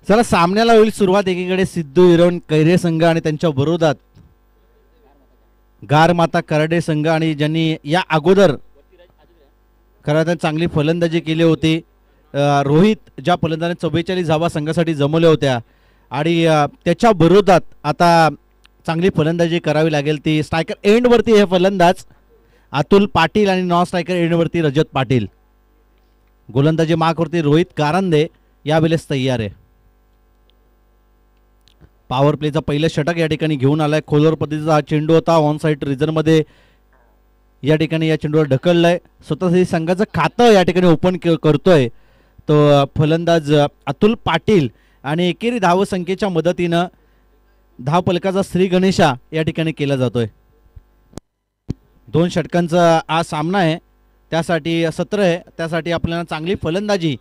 चला सामन्याला होईल सुरुवात. एकीकडे सिद्धू हिरवण कैरे संघ आणि त्यांच्या विरोधात गारमाता कराडे संघ, आणि ज्यांनी या अगोदर खरं तर चांगली फलंदाजी केली होती. रोहित ज्या फलंदाजाने 44 धावा संघासाठी जमवल्या होत्या आणि त्याच्या विरोधात आता चांगली फलंदाजी करावी लागेल ती स्ट्रायकर एंडवरती हे फलंदाज अतुल पाटील आणि नॉन स्ट्रायकर एंडवरती रजत पाटील. गोलंदाजी मार्कवरती रोहित कारंदे यावेळेस तयार आहे. पॉवर प्लेचा पहिलं षटक या ठिकाणी घेऊन आलाय. खोलवर पद्धतीचा हा चेंडू होता. ऑन साईड रिझनमध्ये या ठिकाणी या चेंडूवर ढकललाय. स्वतः संघाचं खातं या ठिकाणी ओपन करतोय तो फलंदाज अतुल पाटील आणि एकेरी धावसंख्येच्या मदतीनं धावफलकाचा श्री गणेशा या ठिकाणी केला जातोय. 2 षटकांचा हा सामना आहे, त्यासाठी सत्र आहे, त्यासाठी आपल्याला चांगली फलंदाजी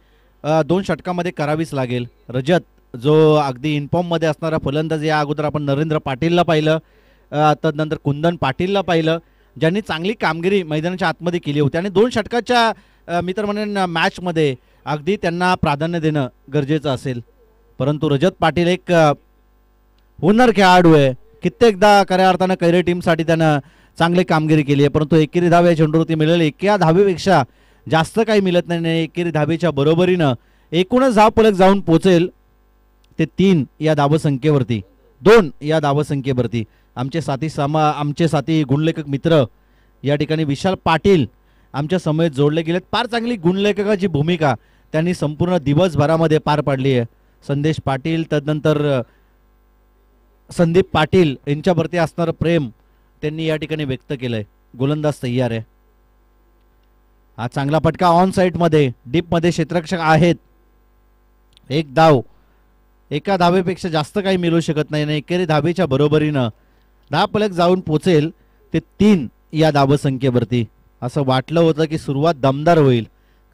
2 षटकामध्ये करावीच लागेल. रजत जो अगदी इनफॉर्ममध्ये असणारा फलंदाज, या अगोदर आपण नरेंद्र पाटीलला पाहिलं, तदनंतर कुंदन पाटीलला पाहिलं, ज्यांनी चांगली कामगिरी मैदानाच्या आतमध्ये केली होती आणि 2 षटकाच्या मी तर म्हणेन मॅचमध्ये अगदी त्यांना प्राधान्य देणं गरजेचं असेल. परंतु रजत पाटील एक हुनर खेळाडू आहे. कित्येकदा खऱ्या अर्थानं कैरे टीमसाठी त्यानं चांगली कामगिरी केली आहे, परंतु एकेरी धाव या चेंडूवरती मिळेल. एका धावेपेक्षा जास्त काही मिळत नाही. एकेरी धावेच्या बरोबरीनं एकूणच धावफलक जाऊन पोचेल ते 3 या धावसंख्येवरती, 2 या धावसंख्येवरती. आमचे साथी गुणलेखक मित्र या ठिकाणी विशाल पाटील आमच्या समवेत जोडले गेलेत. फार चांगली गुणलेखकाची भूमिका त्यांनी संपूर्ण दिवसभरामध्ये पार पाडली आहे. संदेश पाटील, तदनंतर संदीप पाटील यांच्यावरती असणारं प्रेम त्यांनी या ठिकाणी व्यक्त केलंय. गोलंदाज तयार आहे. हा चांगला फटका ऑन साईडमध्ये, डीपमध्ये क्षेत्ररक्षक आहेत. एक धाव, एका धावेपेक्षा जास्त काही मिळू शकत नाही. एकेरी धावेच्या बरोबरीनं धावफलक जाऊन पोचेल ते 3 या धावसंख्येवरती. असं वाटलं होतं की सुरुवात दमदार होईल,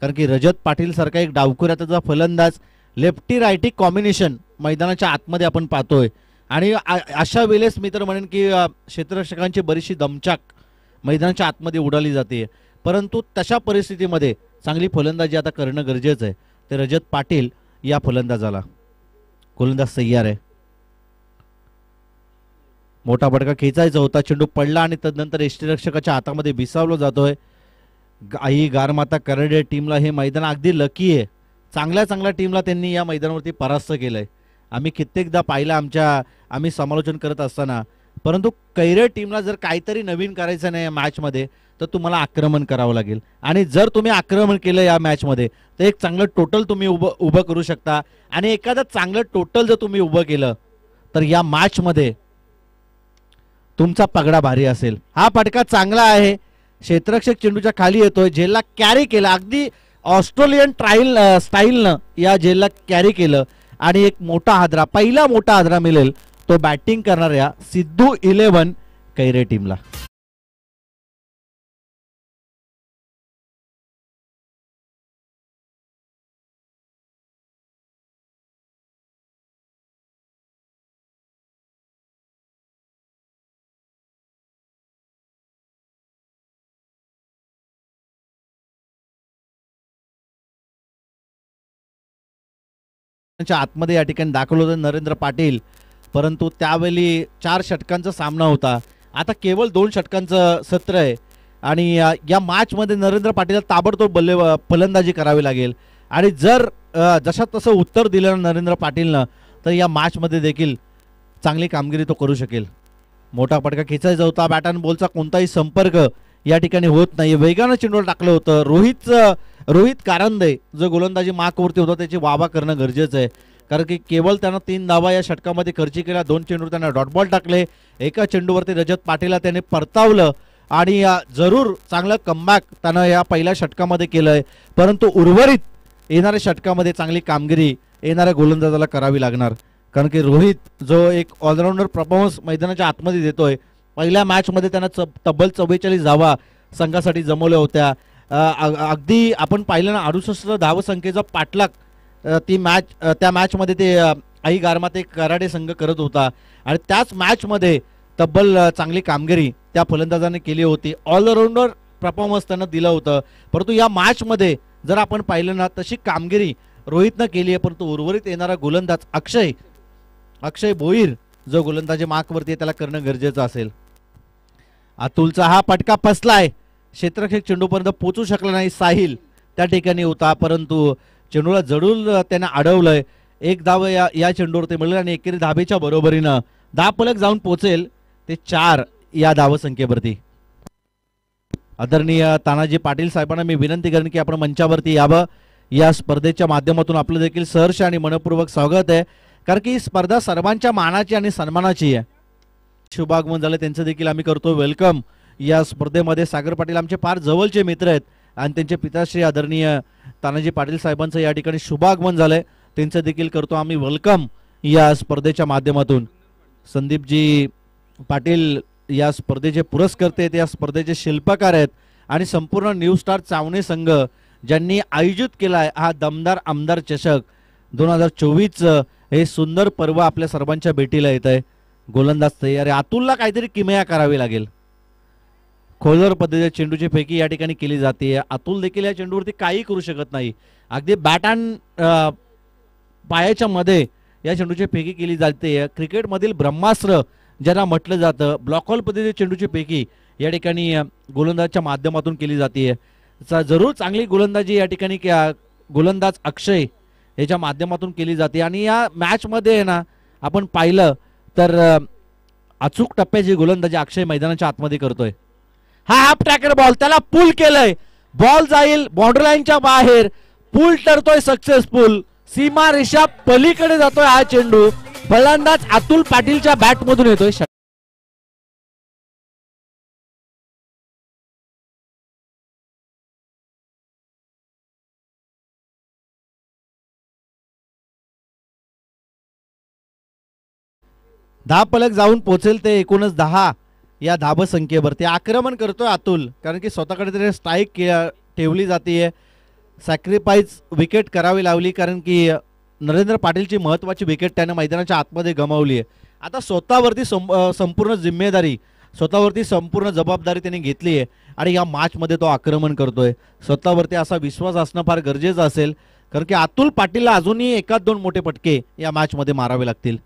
कारण की रजत पाटील सारखा एक डावखुऱ्याचा फलंदाज, लेफ्टी रायटी कॉम्बिनेशन मैदानाच्या आतमध्ये आपण पाहतोय. आणि अशा वेळेस मी तर म्हणेन की क्षेत्ररक्षकांची बरीचशी दमचाक मैदानाच्या आतमध्ये उडाली जाते. परंतु तशा परिस्थितीमध्ये चांगली फलंदाजी आता करणं गरजेचं आहे. ते रजत पाटील या फलंदाजाला. गोलंदाज तयार आहे. मोठा फटका खेचायचा होता, चेंडू पडला आणि तदनंतर यष्टीरक्षकाच्या हातामध्ये विसावला जातोय. आई गारमाता कराडे टीमला हे मैदान अगदी लकी आहे. चांगल्या टीमला त्यांनी या मैदानावरती परास्त केलंय. आम्ही कित्येकदा पाहिलं आम्ही समालोचन करत असताना. परंतु कैरे टीमला जर काहीतरी नवीन करायचं नाही या मॅचमध्ये तर तुम्हाला आक्रमण करावं लागेल. आणि जर तुम्ही आक्रमण केलं या मॅचमध्ये तर एक चांगलं टोटल तुम्ही उभं करू शकता. आणि एखादं चांगलं टोटल जर तुम्ही उभं केलं तर या मॅचमध्ये तुमचा पगडा भारी असेल. हा फटका चांगला आहे. क्षेत्ररक्षक चेंडूच्या खाली येतोय. झेलला कॅरी केला, अगदी ऑस्ट्रेलियन स्टाईलनं या झेलला कॅरी केलं आणि एक मोठा हादरा, पहिला मोठा हादरा मिळेल तो बॅटिंग करणाऱ्या सिद्धू 11 कैरे टीमला. आतमध्ये या ठिकाणी दाखल होते नरेंद्र पाटील, परंतु त्यावेळी 4 षटकांचा सामना होता. आता केवळ 2 षटकांचं सत्र आहे आणि या मॅचमध्ये नरेंद्र पाटीलला ताबडतोब फलंदाजी करावी लागेल. आणि जर जशा तसं उत्तर दिलं नरेंद्र पाटीलनं तर या मॅचमध्ये देखील चांगली कामगिरी तो करू शकेल. मोठा फटका खेचायचा होता. बॅट अँड बॉलचा कोणताही संपर्क या ठिकाणी होत नाही. वेगानं चेंडूवर टाकलं होतं. रोहित कारंदे जो गोलंदाजी मार्कवरती होता त्याची वावा करणं गरजेचं आहे, कारण की केवळ त्यानं 3 धावा या षटकामध्ये खर्ची केल्या. 2 चेंडूवर त्यानं डॉट बॉल टाकले. एका चेंडूवरती रजत पाटीलला त्याने परतावलं आणि जरूर चांगलं कमबॅक त्यानं या पहिल्या षटकामध्ये केलंय. परंतु उर्वरित येणाऱ्या षटकामध्ये चांगली कामगिरी येणाऱ्या गोलंदाजाला करावी लागणार, कारण की रोहित जो एक ऑलराऊंडर परफॉर्मन्स मैदानाच्या आतमध्ये देतोय. पहिल्या मॅचमध्ये त्यानं तब्बल 44 धावा संघासाठी जमवल्या होत्या. अगदी आपण पाहिलं ना 68 धावसंख्येचा पाठलाग त्या मॅचमध्ये ते आई गारमाते कराडे संघ करत होता. आणि त्याच मॅचमध्ये तब्बल चांगली कामगिरी त्या फलंदाजाने केली होती. ऑलराऊंडर परफॉर्मन्स त्यानं दिलं होतं. परंतु या मॅचमध्ये जर आपण पाहिलं ना तशी कामगिरी रोहितनं केली आहे, परंतु उर्वरित येणारा गोलंदाज अक्षय भोईर जो गोलंदाजी मार्कवरती त्याला करणं गरजेचं असेल. अतुलचा हा पटका फसलाय, क्षेत्ररक्षक चेंडूपर्यंत पोहोचू शकला नाही. साहिल त्या ठिकाणी होता, परंतु चेंडूला जडून त्याने अडवलंय. एक धाव या चेंडूवरती मिळेल आणि एकेरी धाबेच्या बरोबरीनं धावफलक जाऊन पोहोचेल ते 4 या धावसंख्येवरती. आदरणीय तानाजी पाटील साहेबांना मी विनंती करेन की आपण मंचावरती यावं. या स्पर्धेच्या माध्यमातून आपलं देखील सहर्ष आणि मनपूर्वक स्वागत आहे, कारण की ही स्पर्धा सर्वांच्या मानाची आणि सन्मानाची आहे. शुभागमन झालं त्यांचं देखील आम्ही करतो वेलकम या स्पर्धेमध्ये. सागर पाटील आमचे फार जवळचे मित्र आहेत आणि त्यांचे पिताश्री आदरणीय तानाजी पाटील साहेबांचं या ठिकाणी शुभागमन झालंय, त्यांचं देखील करतो आम्ही वेलकम या स्पर्धेच्या माध्यमातून. संदीपजी पाटील या स्पर्धेचे पुरस्कर्ते आहेत, या स्पर्धेचे शिल्पकार आहेत आणि संपूर्ण न्यू स्टार चावणे संघ ज्यांनी आयोजित केलाय हा दमदार आमदार चषक 2024 हे सुंदर पर्व आपल्या सर्वांच्या भेटीला येत आहे. गोलंदाज तयार आहे. अतुलला काहीतरी किमया करावी लागेल. खोलवर पद्धतीने चेंडूची फेकी या ठिकाणी केली जाते. अतुल देखील या चेंडूवरती काही करू शकत नाही. अगदी बॅट अँड पायाच्या मध्ये या चेंडूची फेकी केली जाते. क्रिकेटमधील ब्रह्मास्त्र ज्यांना म्हटलं जातं, ब्लॉक हॉल पद्धतीने चेंडूची फेकी या ठिकाणी गोलंदाजच्या माध्यमातून केली जाते. जरूर चांगली गोलंदाजी या ठिकाणी गोलंदाज अक्षय याच्या माध्यमातून केली जाते. आणि या मॅच मध्ये ना आपण पाहिलं तर अचूक टप्प्याची गोलंदाजी अक्षय मैदानाच्या आतमध्ये करतोय. हा हाफ ट्रॅकर बॉल त्याला पुल केलंय, बॉल जाईल बाउंड्री लाईनच्या बाहेर, पुल ठरतोय सक्सेसफुल, सीमा रेषा पलीकडे जातोय हा चेंडू. फलंदाज अतुल पाटीलच्या बॅट मधून येतोय. धावफलक जाऊन पोहोचेल ते 19-10 या धावसंख्येवरती. आक्रमण करतोय अतुल, कारण की स्वतःकडे तरी स्ट्राईक ठेवली जाते. सॅक्रिफाईस विकेट करावी लावली, कारण की नरेंद्र पाटीलची महत्वाची विकेट त्याने मैदानाच्या आतमध्ये गमावली आहे. आता स्वतःवरती संपूर्ण जिम्मेदारी, स्वतःवरती संपूर्ण जबाबदारी त्याने घेतली आहे आणि या मॅचमध्ये तो आक्रमण करतोय. स्वतःवरती असा विश्वास असणं फार गरजेचं असेल, कारण की अतुल पाटीलला अजूनही एकाच दोन मोठे पटके या मॅचमध्ये मारावे लागतील.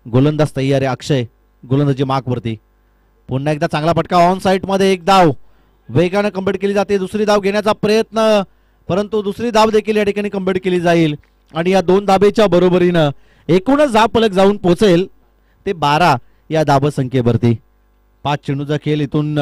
गोलंदाज तयार आहे अक्षय, गोलंदाजी मार्कवरती. पुन्हा एकदा चांगला फटका ऑन साइड मध्ये. एक धाव वेगाने कंप्लीट केली जाते. दुसरी धाव घेण्याचा प्रयत्न, परंतु दुसरी धाव देखील या ठिकाणी कंप्लीट केली जाईल आणि या 2 धाबेच्या बरोबरीनं एकूणच धावफलक जाऊन पोहोचेल ते 12 या धावसंख्येवरती. 5 चेंडूचा खेळ इथून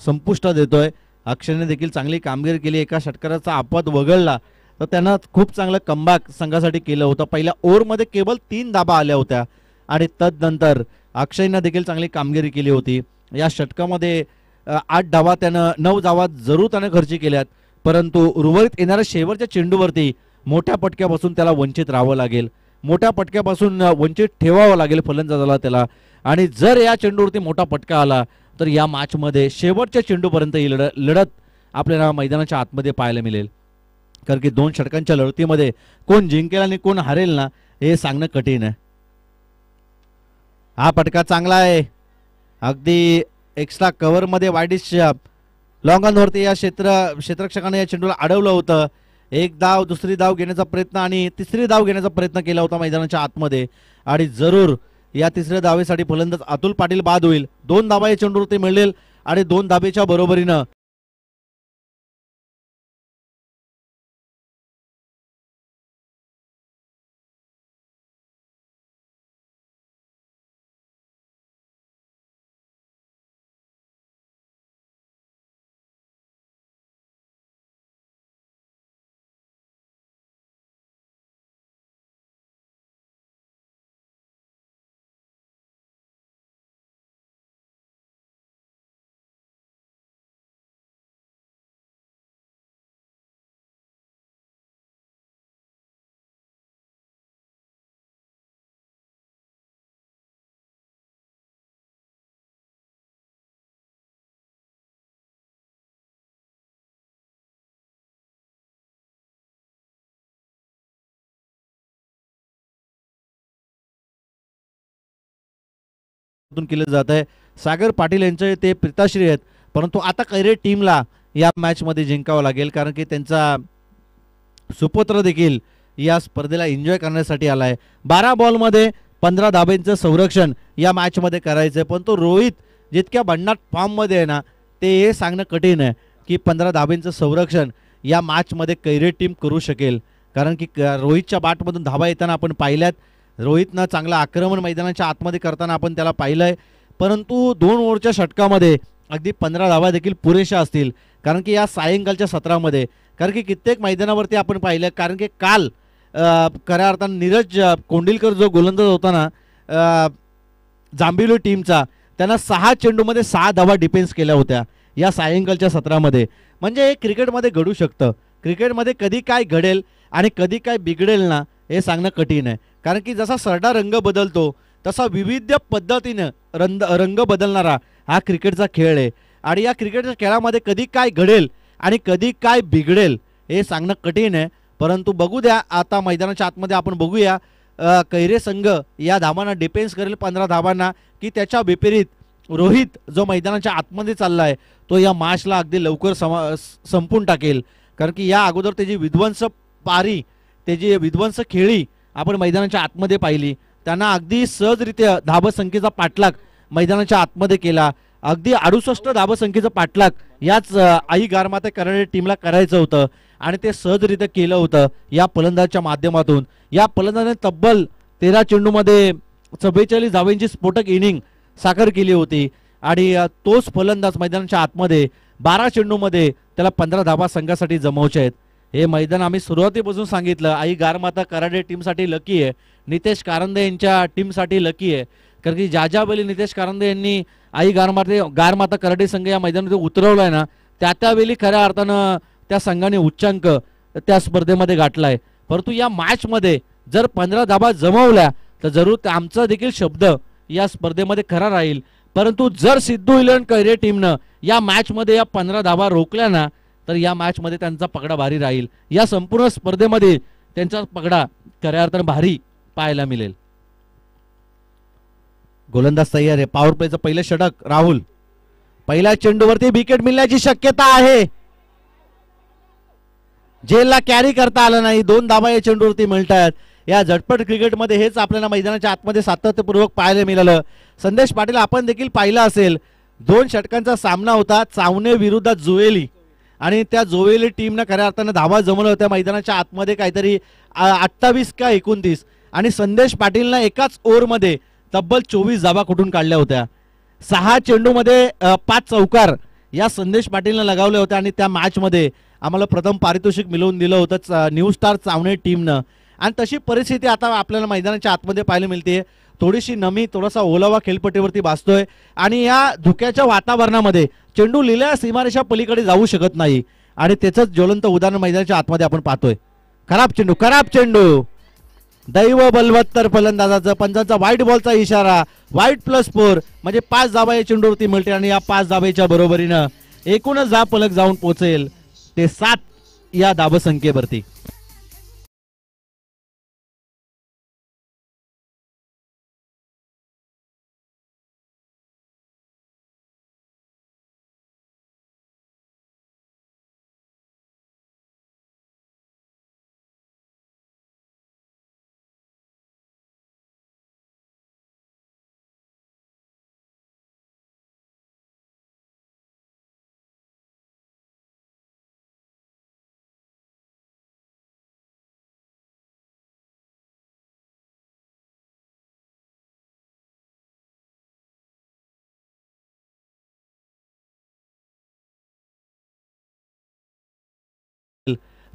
संपुष्टात येतोय. अक्षयने देखील चांगली कामगिरी केली. एका षटकाराचा आपत वगळला तर त्यानं खूप चांगलं कमबॅक संघासाठी केलं होतं. पहिल्या ओव्हरमध्ये केवळ 3 धाबा आल्या होत्या आणि तदनंतर अक्षयनं देखील चांगली कामगिरी केली होती. या षटकामध्ये 8 धावा त्यानं 9 धावा जरूर त्यानं खर्ची केल्यात, परंतु उर्वरित येणाऱ्या शेवटच्या चेंडूवरती मोठ्या पटक्यापासून त्याला वंचित राहावं लागेल. मोठ्या पटक्यापासून वंचित ठेवावं लागेल फलंदाजाला त्याला. आणि जर या चेंडूवरती मोठा पटका आला तर या मॅचमध्ये शेवटच्या चेंडूपर्यंत ही लढत आपल्याला मैदानाच्या आतमध्ये पाहायला मिळेल. कारण की 2 षटकांच्या लढतीमध्ये कोण जिंकेल आणि कोण हारेल ना हे सांगणं कठीण आहे. हा पटका चांगला आहे. अगदी एक्स्ट्रा कव्हर मध्ये वाईडिश लॉंग ऑन वरती या क्षेत्ररक्षकाने या चेंडूला अडवलं होतं. एक धाव, दुसरी धाव घेण्याचा प्रयत्न आणि तिसरी धाव घेण्याचा प्रयत्न केला होता मैदानाच्या आतमध्ये आणि जरूर या तिसऱ्या धावेसाठी फलंदाज अतुल पाटील बाद होईल. 2 धावा या चेंडूवरती मिळेल आणि 2 धाबेच्या बरोबरीनं केलं जात आहे. सागर पाटील यांचे ते पिताश्री आहेत, परंतु आता कैरे टीमला या मॅच मध्ये जिंकावं लागेल, कारण की त्यांचा सुपुत्र देखील या स्पर्धेला एन्जॉय करण्यासाठी आलाय. 12 बॉलमध्ये 15 धाब्यांचं संरक्षण या मॅचमध्ये करायचं आहे, पण तो रोहित जितक्या भन्नाट फॉर्ममध्ये आहे ना, ते हे सांगणं कठीण आहे की 15 धाब्यांचं संरक्षण या मॅचमध्ये कैरेट टीम करू शकेल. कारण की रोहितच्या बॅटमधून धाबा येताना आपण पाहिल्यात. रोहितनं चांगलं आक्रमण मैदानाच्या आतमध्ये करताना आपण त्याला पाहिलंय, परंतु 2 ओव्हरच्या षटकामध्ये अगदी 15 धावा देखील पुरेशा असतील. कारण की या सायंकाळच्या सत्रामध्ये, कारण की कित्येक मैदानावरती आपण पाहिलं, कारण की काल खऱ्या अर्थानं नीरज कोंडिलकर जो गोलंदाज होता ना जांभिवली टीमचा, त्यांना 6 चेंडूमध्ये 6 धावा डिफेन्स केल्या होत्या या सायंकाळच्या सत्रामध्ये. म्हणजे हे क्रिकेटमध्ये घडू शकतं. क्रिकेटमध्ये कधी काय घडेल आणि कधी काय बिघडेल ना, हे सांगणं कठीण आहे. कारण की जसा सरडा रंग बदलतो तसा विविध पद्धतीनं रंग बदलणारा हा क्रिकेटचा खेळ आहे. आणि या क्रिकेटच्या खेळामध्ये कधी काय घडेल आणि कधी काय बिघडेल हे सांगणं कठीण आहे. परंतु बघू द्या, आता मैदानाच्या आतमध्ये आपण बघूया कैरे संघ या धावांना डिफेन्स करेल 15 धावांना, की त्याच्या विपरीत रोहित जो मैदानाच्या आतमध्ये चालला आहे तो या मॅचला अगदी लवकर संपून टाकेल. कारण की या अगोदर त्याची विध्वंस पारी, त्याची विध्वंस खेळी आपण मैदानाच्या आतमध्ये पाहिली. त्यांना अगदी सहजरित्या धाबसंख्येचा पाठलाग मैदानाच्या आतमध्ये केला. अगदी 68 धाबसंख्येचा पाठलाग याच आई गारमाता कराडे टीमला करायचं होतं आणि ते सहजरित्या केलं होतं या फलंदाजच्या माध्यमातून. या फलंदाजाने तब्बल 13 चेंडूमध्ये 44 धावांची स्फोटक इनिंग साकार केली होती आणि तोच फलंदाज मैदानाच्या आतमध्ये 12 चेंडूमध्ये त्याला 15 धावा संघासाठी जमवायचे आहेत. हे मैदान आम्ही सुरुवातीपासून सांगितलं, आई गारमाता कराडे टीमसाठी लकी आहे, नितेश कारंदे यांच्या टीमसाठी लकी आहे. कारण की ज्यावेळी नितेश कारंदे यांनी आई गारमाता कराडे संघ या मैदानामध्ये उतरवलाय ना, त्यावेळी खऱ्या अर्थानं त्या संघाने उच्चांक त्या स्पर्धेमध्ये गाठलाय. परंतु या मॅचमध्ये जर 15 धाबा जमवल्या तर जरूर आमचा देखील शब्द या स्पर्धेमध्ये खरा राहील. परंतु जर सिद्धू इलेव्हन कैरे टीमनं या मॅचमध्ये या 15 धाबा रोखल्या ना, तर या मॅचमध्ये त्यांचा पगडा भारी राहील. या संपूर्ण स्पर्धेमध्ये त्यांचा पगडा खऱ्या अर्थानं भारी पाहायला मिळेल. गोलंदाज तयार आहे. पॉवर प्लेचं पहिलं षटक राहुल. पहिल्या चेंडूवरती विकेट मिळण्याची शक्यता आहे. जेलला कॅरी करता आलं नाही. 2 धाबा या चेंडूवरती मिळतात. या झटपट क्रिकेटमध्ये हेच आपल्याला मैदानाच्या आतमध्ये सातत्यपूर्वक पाहायला मिळालं. संदेश पाटील आपण देखील पाहिलं असेल, 2 षटकांचा सामना होता चावणे विरुद्ध जोवेली आणि त्या जोवेली टीमनं खऱ्या अर्थानं धावा जमवल्या होत्या मैदानाच्या आतमध्ये काहीतरी 28 का 29 आणि संदेश पाटीलनं एकाच ओव्हरमध्ये तब्बल 24 धावा कुठून काढल्या होत्या. 6 चेंडूमध्ये 5 चौकार या संदेश पाटीलनं लगावल्या होत्या आणि त्या मॅचमध्ये आम्हाला प्रथम पारितोषिक मिळवून दिलं होतं न्यू स्टार चावणे टीमनं. आणि तशी परिस्थिती आता आपल्याला मैदानाच्या आतमध्ये पाहायला मिळते. थोडीशी नमी, थोडासा ओलावा खेळपट्टीवरती भासतोय आणि या धुक्याच्या वातावरणामध्ये चेंडू लिहिल्या सीमारेषा पलीकडे जाऊ शकत नाही आणि त्याचंच ज्वलंत उदाहरण मैदानाच्या आतमध्ये आपण पाहतोय. खराब चेंडू दैव बलवत्तर फलंदाजाचं, पंचांचा व्हाईट बॉलचा इशारा. व्हाईट +4 म्हणजे 5 धाबा या चेंडूवरती मिळते आणि या 5 धाब्याच्या बरोबरीनं एकूणच धाव फलक जाऊन पोहोचेल ते 7 या धाबसंख्येवरती.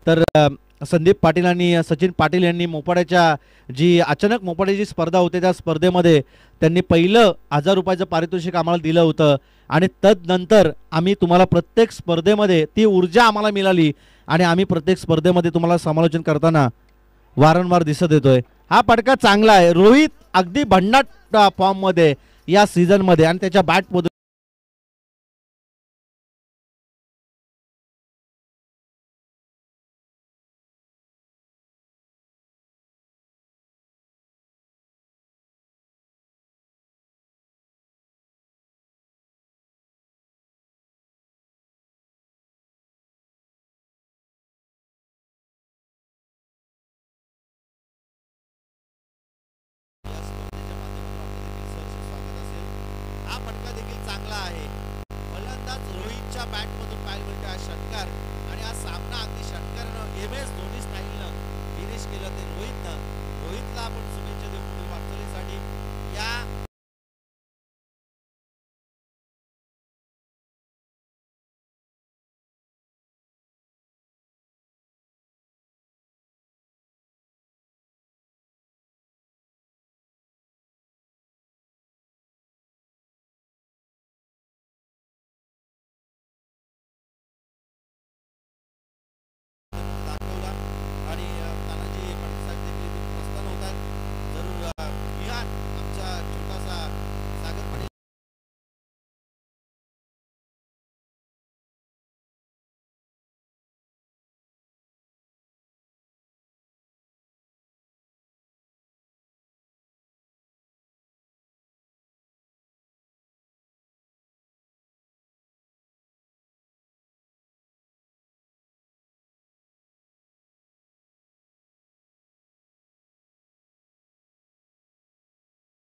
तर संदीप पाटील आणि सचिन पाटील यांनी मोपाड्याच्या जी अचानक मोपाड्याची स्पर्धा होते त्या स्पर्धेमध्ये त्यांनी पहिलं 1000 रुपयाचं पारितोषिक आम्हाला दिलं होतं आणि तदनंतर आम्ही तुम्हाला प्रत्येक स्पर्धेमध्ये ती ऊर्जा आम्हाला मिळाली आणि आम्ही प्रत्येक स्पर्धेमध्ये तुम्हाला समालोचन करताना वारंवार दिसत येतोय. हा फटका चांगला आहे. रोहित अगदी भन्नाट फॉर्ममध्ये या सीझनमध्ये आणि त्याच्या बॅट आला आहे. फलंदाज रोहितच्या बॅटमधून पाहायला मिळतो हा षटकार आणि हा सामना अगदी षटकारानं MS धोनी स्टाईलनं फिनिश केलं ते रोहितनं. रोहितला आपण